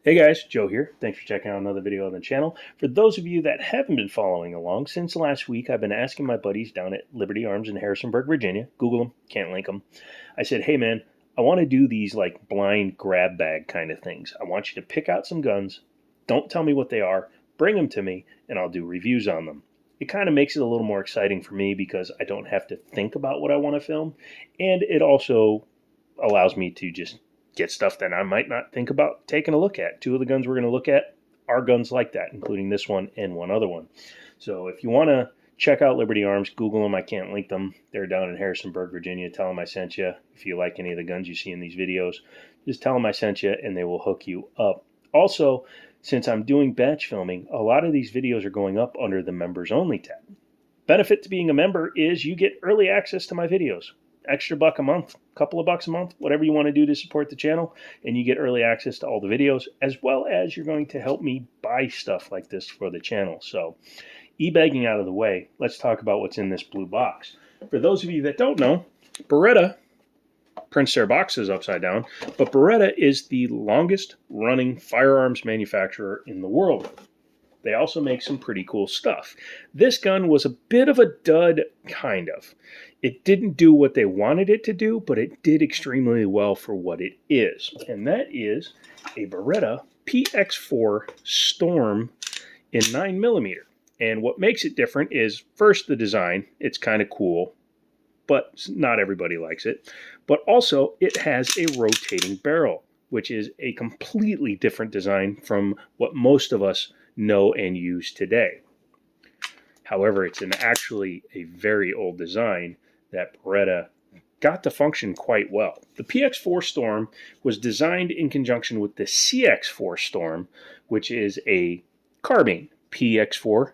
Hey guys, Joe here. Thanks for checking out another video on the channel. For those of you that haven't been following along, since last week I've been asking my buddies down at Liberty Arms in Harrisonburg, Virginia, Google them, can't link them. I said, hey man, I want to do these like blind grab bag kind of things. I want you to pick out some guns, don't tell me what they are, bring them to me, and I'll do reviews on them. It kind of makes it a little more exciting for me because I don't have to think about what I want to film, and it also allows me to just get stuff that I might not think about taking a look at. Two of the guns we're going to look at are guns like that, including this one and one other one. So if you want to check out Liberty Arms, Google them. I can't link them. They're down in Harrisonburg, Virginia. Tell them I sent you. If you like any of the guns you see in these videos, just tell them I sent you and they will hook you up. Also, since I'm doing batch filming, a lot of these videos are going up under the members only tab. Benefit to being a member is you get early access to my videos. Extra buck a month, couple of bucks a month, whatever you want to do to support the channel, and you get early access to all the videos, as well as you're going to help me buy stuff like this for the channel. So, e-bagging out of the way, let's talk about what's in this blue box. For those of you that don't know, Berretta prints their boxes upside down, but Berretta is the longest running firearms manufacturer in the world. They also make some pretty cool stuff. This gun was a bit of a dud, kind of. It didn't do what they wanted it to do, but it did extremely well for what it is. And that is a Berretta PX4 Storm in 9mm. And what makes it different is, first, the design. It's kind of cool, but not everybody likes it. But also, it has a rotating barrel, which is a completely different design from what most of us know and use today. However, it's actually a very old design that Berretta got to function quite well. The PX4 Storm was designed in conjunction with the CX4 Storm, which is a carbine, PX4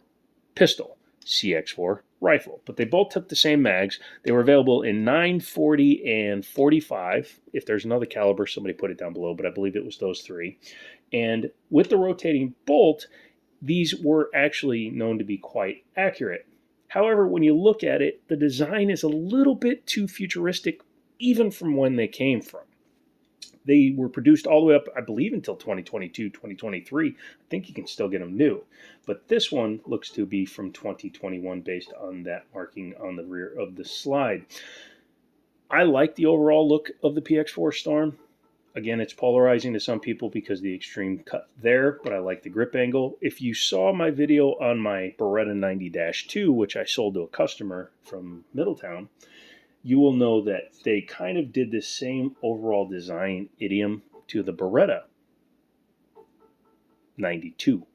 pistol, CX4 rifle. But they both took the same mags. They were available in 9, 40, and 45. If there's another caliber, somebody put it down below, but I believe it was those three. And with the rotating bolt, these were actually known to be quite accurate. However, when you look at it, the design is a little bit too futuristic, even from when they came from. They were produced all the way up, I believe, until 2022, 2023. I think you can still get them new. But this one looks to be from 2021 based on that marking on the rear of the slide. I like the overall look of the PX4 Storm. Again, it's polarizing to some people because of the extreme cut there, but I like the grip angle. If you saw my video on my Berretta 90-2, which I sold to a customer from Middletown, you will know that they kind of did the same overall design idiom to the Berretta 92.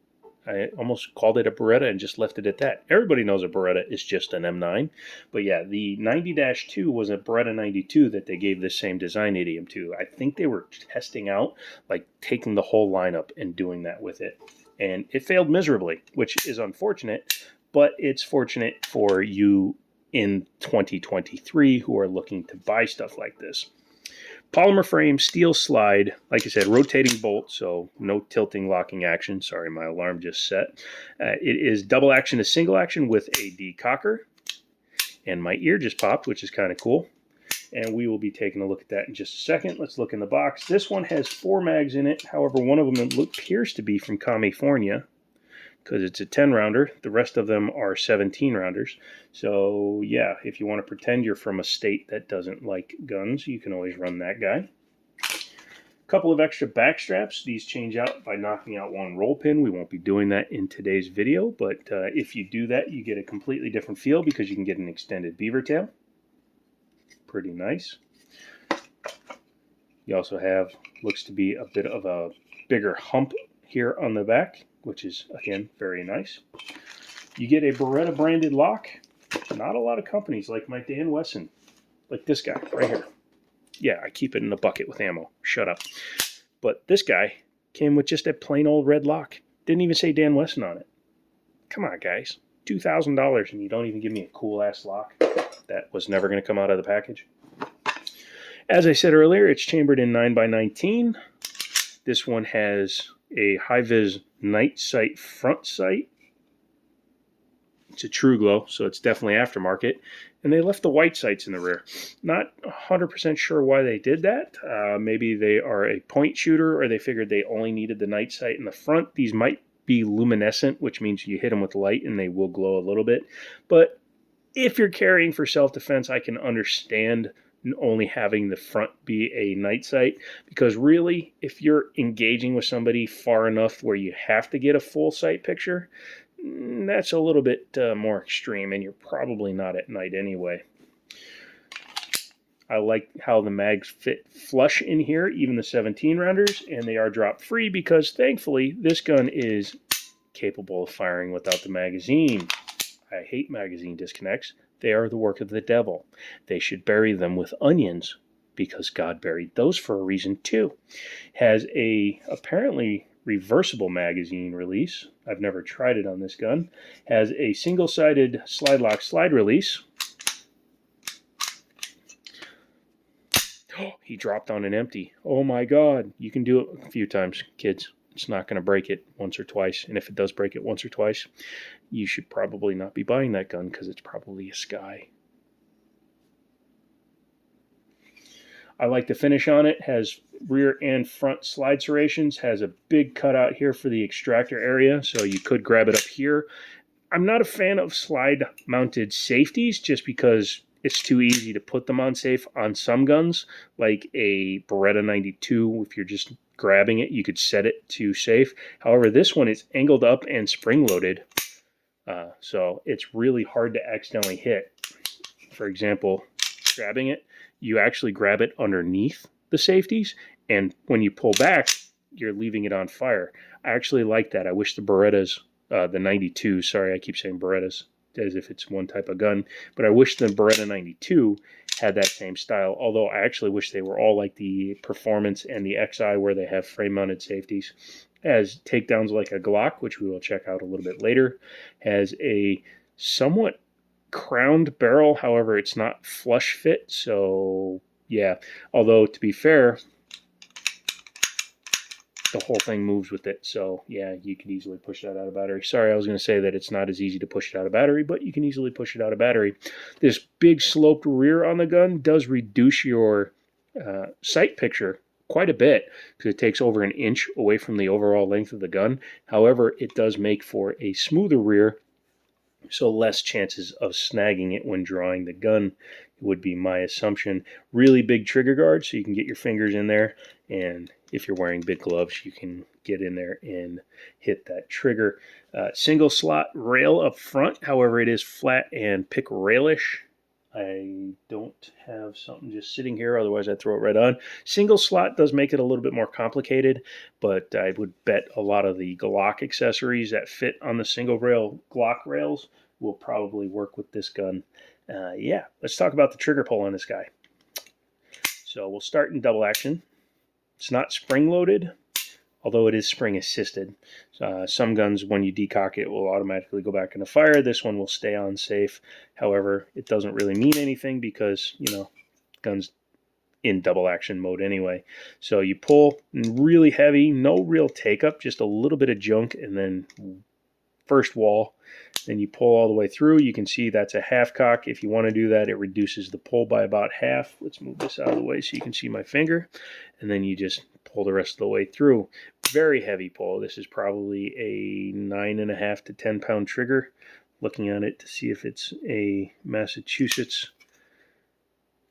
I almost called it a Berretta and just left it at that. Everybody knows a Berretta is just an M9. But yeah, the 90-2 was a Berretta 92 that they gave this same design idiom to. I think they were testing out, like taking the whole lineup and doing that with it. And it failed miserably, which is unfortunate. But it's fortunate for you in 2023 who are looking to buy stuff like this. Polymer frame, steel slide, like I said, rotating bolt, so no tilting locking action. Sorry, my alarm just set. It is double action to single action with a decocker. And my ear just popped, which is kind of cool. And we will be taking a look at that in just a second. Let's look in the box. This one has 4 mags in it. However, one of them appears to be from California, because it's a 10-rounder. The rest of them are 17-rounders. So, yeah, if you want to pretend you're from a state that doesn't like guns, you can always run that guy. A couple of extra back straps. These change out by knocking out one roll pin. We won't be doing that in today's video, but if you do that, you get a completely different feel because you can get an extended beaver tail. Pretty nice. You also have, looks to be a bit of a bigger hump here on the back, which is, again, very nice. You get a Berretta branded lock. Not a lot of companies like my Dan Wesson, like this guy right here. Yeah, I keep it in a bucket with ammo. Shut up. But this guy came with just a plain old red lock. Didn't even say Dan Wesson on it. Come on, guys. $2,000 and you don't even give me a cool-ass lock? That was never going to come out of the package. As I said earlier, it's chambered in 9x19. This one has a high-vis night sight front sight. It's a True Glow, so it's definitely aftermarket. and they left the white sights in the rear. Not 100% sure why they did that. Maybe they are a point shooter, or they figured they only needed the night sight in the front. These might be luminescent, which means you hit them with light and they will glow a little bit. But if you're carrying for self-defense, I can understand only having the front be a night sight, because really, if you're engaging with somebody far enough where you have to get a full sight picture, that's a little bit more extreme, and you're probably not at night anyway. I like how the mags fit flush in here, even the 17 rounders, and they are drop free because thankfully this gun is capable of firing without the magazine. I hate magazine disconnects. They are the work of the devil. They should bury them with onions, because God buried those for a reason too. Has a apparently reversible magazine release. I've never tried it on this gun. Has a single-sided slide lock slide release. Oh, he dropped on an empty. Oh my God. You can do it a few times, kids. It's not going to break it once or twice. And if it does break it once or twice, you should probably not be buying that gun, because it's probably a Sky. I like the finish on it. Has rear and front slide serrations. Has a big cutout here for the extractor area, so you could grab it up here. I'm not a fan of slide mounted safeties, just because it's too easy to put them on safe on some guns, like a Berretta 92. If you're just grabbing it, you could set it to safe. However, this one is angled up and spring loaded, so it's really hard to accidentally hit. For example, grabbing it, you actually grab it underneath the safeties, and when you pull back, you're leaving it on fire. I actually like that. I wish the Berettas, the 92, sorry, I keep saying Berettas as if it's one type of gun, but I wish the Beretta 92 had that same style, although I actually wish they were all like the Performance and the XI, where they have frame-mounted safeties. Has takedowns like a Glock, which we will check out a little bit later. Has a somewhat crowned barrel, however, it's not flush fit, so yeah. Although, to be fair, the whole thing moves with it, so yeah, you can easily push that out of battery. Sorry, I was going to say that it's not as easy to push it out of battery, but you can easily push it out of battery. This big sloped rear on the gun does reduce your sight picture quite a bit, because it takes over an inch away from the overall length of the gun. However, it does make for a smoother rear, so less chances of snagging it when drawing the gun, would be my assumption. Really big trigger guard, so you can get your fingers in there, and if you're wearing big gloves, you can get in there and hit that trigger. Single slot rail up front, however, it is flat and pick railish. I don't have something just sitting here, otherwise I'd throw it right on. Single slot does make it a little bit more complicated, but I would bet a lot of the Glock accessories that fit on the single rail Glock rails will probably work with this gun. Yeah, let's talk about the trigger pull on this guy. So we'll start in double action. It's not spring loaded, although it is spring assisted. Some guns, when you decock it, will automatically go back into fire. This one will stay on safe. However, it doesn't really mean anything, because, you know, gun's in double action mode anyway. So you pull really heavy, no real take up, just a little bit of junk, and then first wall. Then you pull all the way through. You can see that's a half cock. If you want to do that, it reduces the pull by about half. Let's move this out of the way so you can see my finger. And then you just pull the rest of the way through. Very heavy pull. This is probably a 9.5 to 10 pound trigger. Looking at it to see if it's a Massachusetts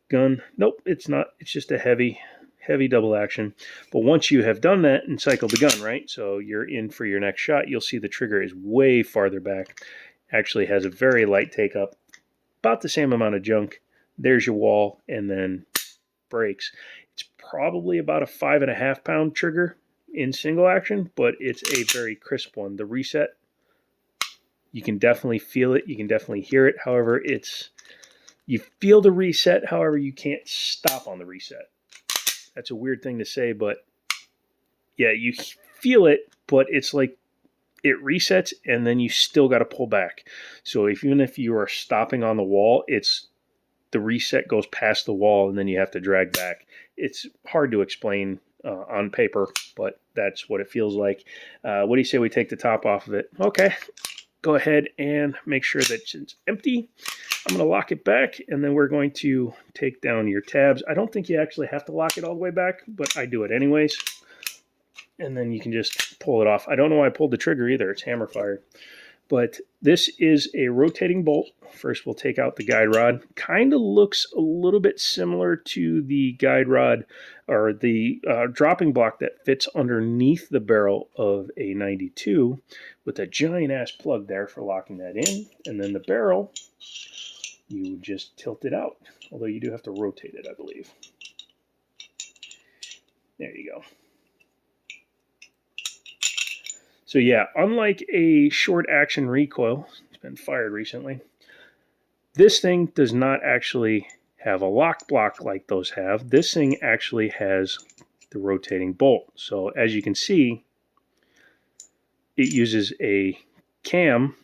gun. Nope, it's not. It's just a heavy double action. But once you have done that and cycled the gun, right, so you're in for your next shot, you'll see the trigger is way farther back. Actually has a very light take up, about the same amount of junk. There's your wall, and then brakes. It's probably about a 5.5 pound trigger in single action, but it's a very crisp one. The reset, you can definitely feel it. You can definitely hear it. However, you feel the reset. However, you can't stop on the reset. That's a weird thing to say, but yeah, you feel it, but it's like it resets and then you still got to pull back. So even if you are stopping on the wall, the reset goes past the wall and then you have to drag back. It's hard to explain on paper, but that's what it feels like. What do you say we take the top off of it? Okay. go ahead and make sure that it's empty. I'm going to lock it back, and then we're going to take down your tabs. I don't think you actually have to lock it all the way back, but I do it anyways. And then you can just pull it off. I don't know why I pulled the trigger either. It's hammer fired. But this is a rotating bolt. First, we'll take out the guide rod. Kind of looks a little bit similar to the guide rod or the dropping block that fits underneath the barrel of a 92 with a giant-ass plug there for locking that in. And then the barrel, you would just tilt it out, although you do have to rotate it, I believe. There you go. So yeah, unlike a short action recoil, it's been fired recently, this thing does not actually have a lock block like those have. This thing actually has the rotating bolt. So as you can see, it uses a cam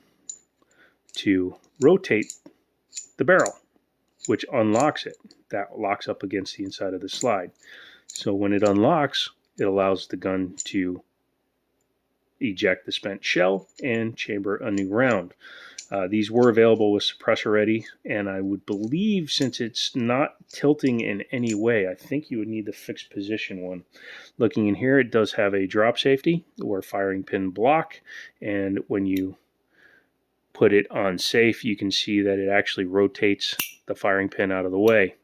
to rotate the barrel, which unlocks it. That locks up against the inside of the slide. So when it unlocks, it allows the gun to eject the spent shell and chamber a new round. These were available with suppressor ready, and I would believe since it's not tilting in any way, I think you would need the fixed position one. Looking in here, it does have a drop safety or firing pin block, and when you put it on safe, you can see that it actually rotates the firing pin out of the way,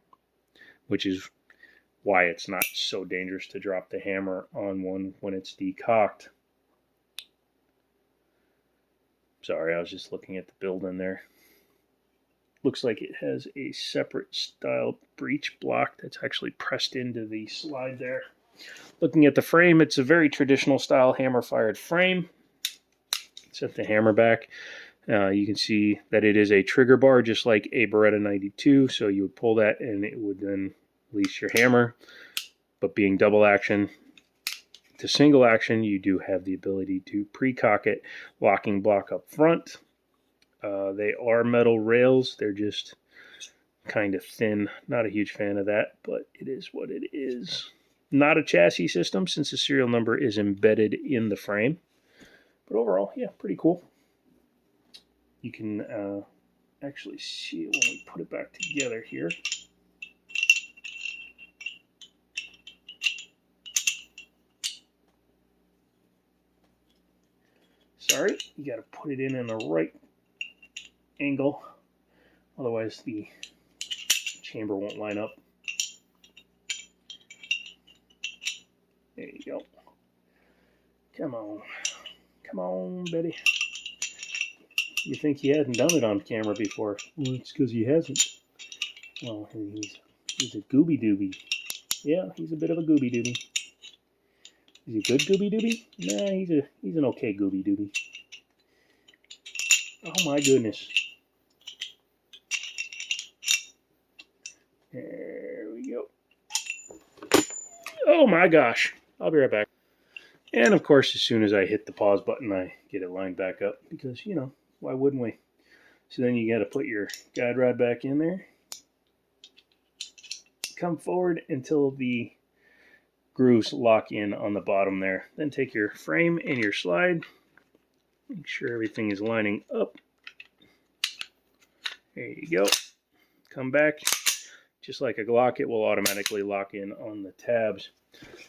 which is why it's not so dangerous to drop the hammer on one when it's decocked. Sorry, I was just looking at the build in there. Looks like it has a separate style breech block that's actually pressed into the slide there. Looking at the frame, it's a very traditional style hammer-fired frame. Set the hammer back. You can see that it is a trigger bar just like a Berretta 92, so you would pull that and it would then release your hammer. But being double action, to single action, you do have the ability to pre-cock it, locking block up front. They are metal rails. They're just kind of thin. Not a huge fan of that, but it is what it is. Not a chassis system since the serial number is embedded in the frame. But overall, yeah, pretty cool. You can actually see it when we put it back together here. Sorry, you got to put it in the right angle, otherwise the chamber won't line up. There you go. Come on, Betty. You think he hasn't done it on camera before? Well, it's because he hasn't. Well, he's a gooby dooby. Yeah, he's a bit of a gooby dooby. Is he a good gooby dooby? Nah, he's an okay gooby dooby. Oh my goodness. There we go. Oh my gosh. I'll be right back. And of course, as soon as I hit the pause button, I get it lined back up because, you know, why wouldn't we? So then you got to put your guide rod back in there. Come forward until the grooves lock in on the bottom there. Then take your frame and your slide. Make sure everything is lining up. There you go. Come back. Just like a Glock, it will automatically lock in on the tabs.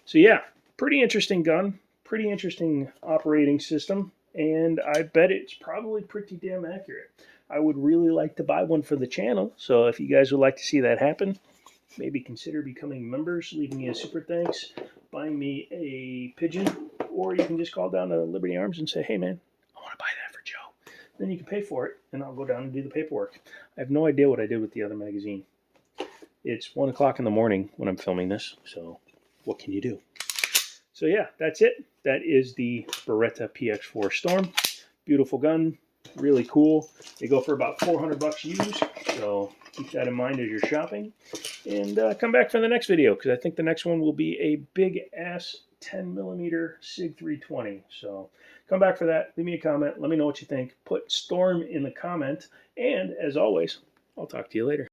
So yeah, pretty interesting gun. Pretty interesting operating system. And I bet it's probably pretty damn accurate. I would really like to buy one for the channel. So if you guys would like to see that happen, maybe consider becoming members, leaving me a super thanks, buying me a pigeon, or you can just call down to Liberty Arms and say, hey man, I want to buy that for Joe. Then you can pay for it, and I'll go down and do the paperwork. I have no idea what I did with the other magazine. It's 1 o'clock in the morning when I'm filming this, so what can you do? So yeah, that's it. That is the Berretta PX4 Storm. Beautiful gun, really cool. They go for about $400 used, so keep that in mind as you're shopping. And come back for the next video, because I think the next one will be a big-ass 10mm SIG 320. So come back for that. Leave me a comment. Let me know what you think. Put Storm in the comment. And as always, I'll talk to you later.